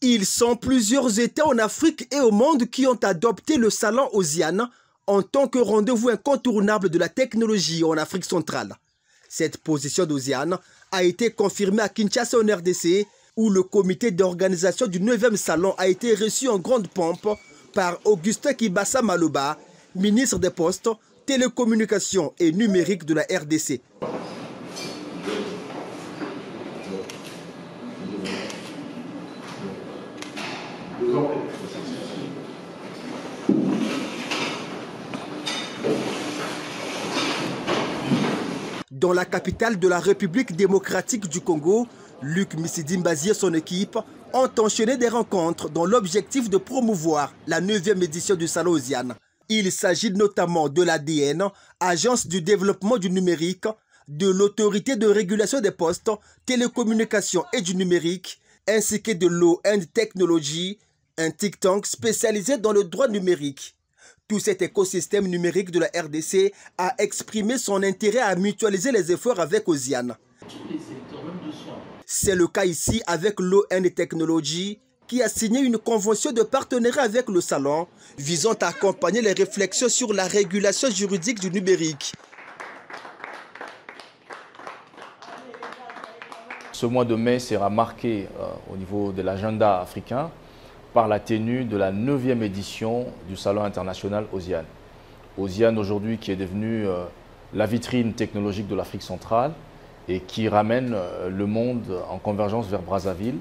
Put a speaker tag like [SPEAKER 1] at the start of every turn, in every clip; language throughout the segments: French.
[SPEAKER 1] Ils sont plusieurs États en Afrique et au monde qui ont adopté le salon OSIAN en tant que rendez-vous incontournable de la technologie en Afrique centrale. Cette position d'OSIAN a été confirmée à Kinshasa en RDC, où le comité d'organisation du 9e salon a été reçu en grande pompe par Augustin Kibasa Maloba, ministre des Postes, Télécommunications et Numérique de la RDC. Dans la capitale de la République démocratique du Congo, Luc Misidi-Mbazi et son équipe ont enchaîné des rencontres dans l'objectif de promouvoir la 9e édition du Salon OSIAN. Il s'agit notamment de l'ADN, Agence du développement du numérique, de l'Autorité de régulation des postes, télécommunications et du numérique, ainsi que de Law and Technology, un think tank spécialisé dans le droit numérique. Tout cet écosystème numérique de la RDC a exprimé son intérêt à mutualiser les efforts avec OSIAN. C'est le cas ici avec Law and Technology, qui a signé une convention de partenariat avec le salon visant à accompagner les réflexions sur la régulation juridique du numérique.
[SPEAKER 2] Ce mois de mai sera marqué au niveau de l'agenda africain par la tenue de la 9e édition du Salon international OSIAN. OSIAN aujourd'hui qui est devenu la vitrine technologique de l'Afrique centrale et qui ramène le monde en convergence vers Brazzaville.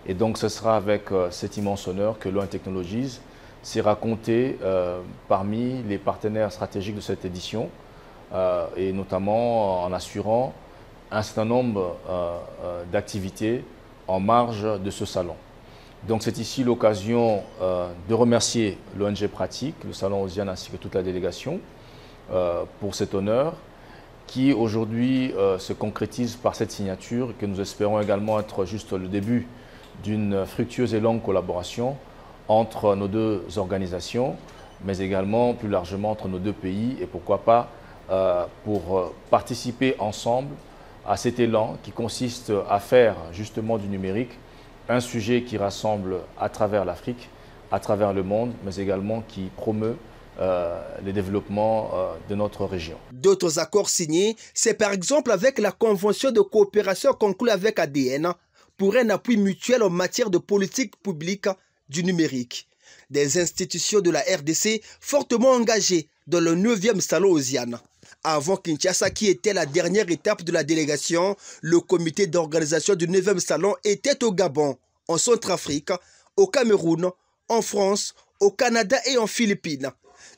[SPEAKER 2] Et donc ce sera avec cet immense honneur que Law & Technologies sera compté parmi les partenaires stratégiques de cette édition et notamment en assurant un certain nombre d'activités en marge de ce salon. Donc c'est ici l'occasion de remercier l'ONG Pratique, le Salon OSIAN ainsi que toute la délégation pour cet honneur qui aujourd'hui se concrétise par cette signature que nous espérons également être juste le début d'une fructueuse et longue collaboration entre nos deux organisations, mais également plus largement entre nos deux pays et pourquoi pas pour participer ensemble à cet élan qui consiste à faire justement du numérique un sujet qui rassemble à travers l'Afrique, à travers le monde, mais également qui promeut les développements de notre région.
[SPEAKER 1] D'autres accords signés, c'est par exemple avec la convention de coopération conclue avec ADN pour un appui mutuel en matière de politique publique du numérique. Des institutions de la RDC fortement engagées dans le 9e salon OSIAN. Avant Kinshasa, qui était la dernière étape de la délégation, le comité d'organisation du 9e salon était au Gabon, en Centrafrique, au Cameroun, en France, au Canada et en Philippines.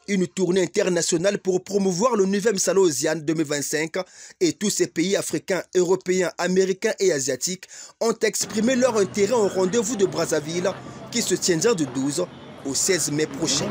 [SPEAKER 1] Une tournée internationale pour promouvoir le 9e salon OSIAN 2025 et tous ces pays africains, européens, américains et asiatiques ont exprimé leur intérêt au rendez-vous de Brazzaville qui se tiendra du 12 au 16 mai prochain.